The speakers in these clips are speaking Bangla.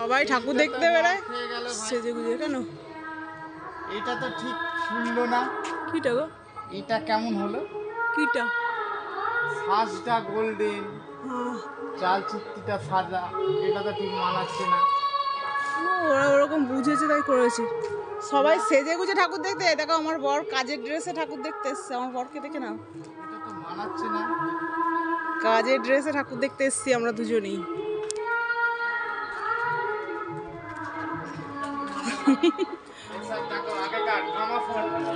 সবাই ঠাকুর দেখতে বেড়ায় সেজে গুজে। কেন এটা তো ঠিক শুনলো না? কিটা গো? এটা কেমন হলো? কিটা? শ্বাসটা গোল্ডেন, চাল চিত্তিটা সাদা, এটা তো ঠিক মানাচ্ছে না। ওরা ওরকম বুঝেছে তাই করেছে। সবাই সেজে গুজে ঠাকুর দেখতে। দেখো আমার বর কাজের ড্রেসে ঠাকুর দেখতে এসছে। আমার বরকে দেখে নাও, এটা তো মানাচ্ছে না। কাজের ড্রেসে ঠাকুর দেখতে এসছি আমরা দুজনেই।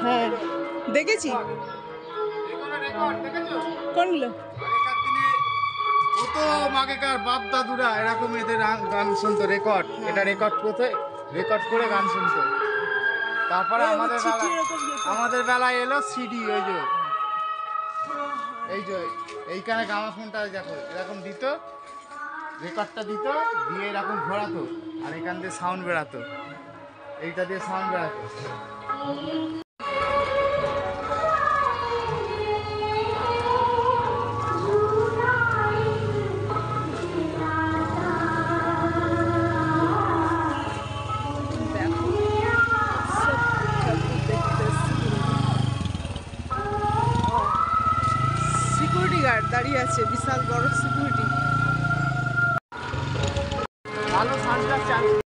হ্যাঁ দেখেছি। কোনগুলো? ও তো আগেকার বাপ দাদুরা এরকম এদের গান শুনতো, রেকর্ড। এটা রেকর্ড করে গান শুনতো। তারপরে আমাদের বেলায় এলো সিডি। এই যে এইখানে গ্রামাফোনটা দেখো এরকম দিত, রেকর্ডটা দিত, দিয়ে এরকম ঘোরাতো, আর এখান দিয়ে সাউন্ড বেরাতো, এইটা দিয়ে সাউন্ড বেরাতো। সিকিউরিটি গার্ড দাঁড়িয়ে আছে, বিশাল বড় সিকিউরিটি। ভালো সানগ্লাস চালু।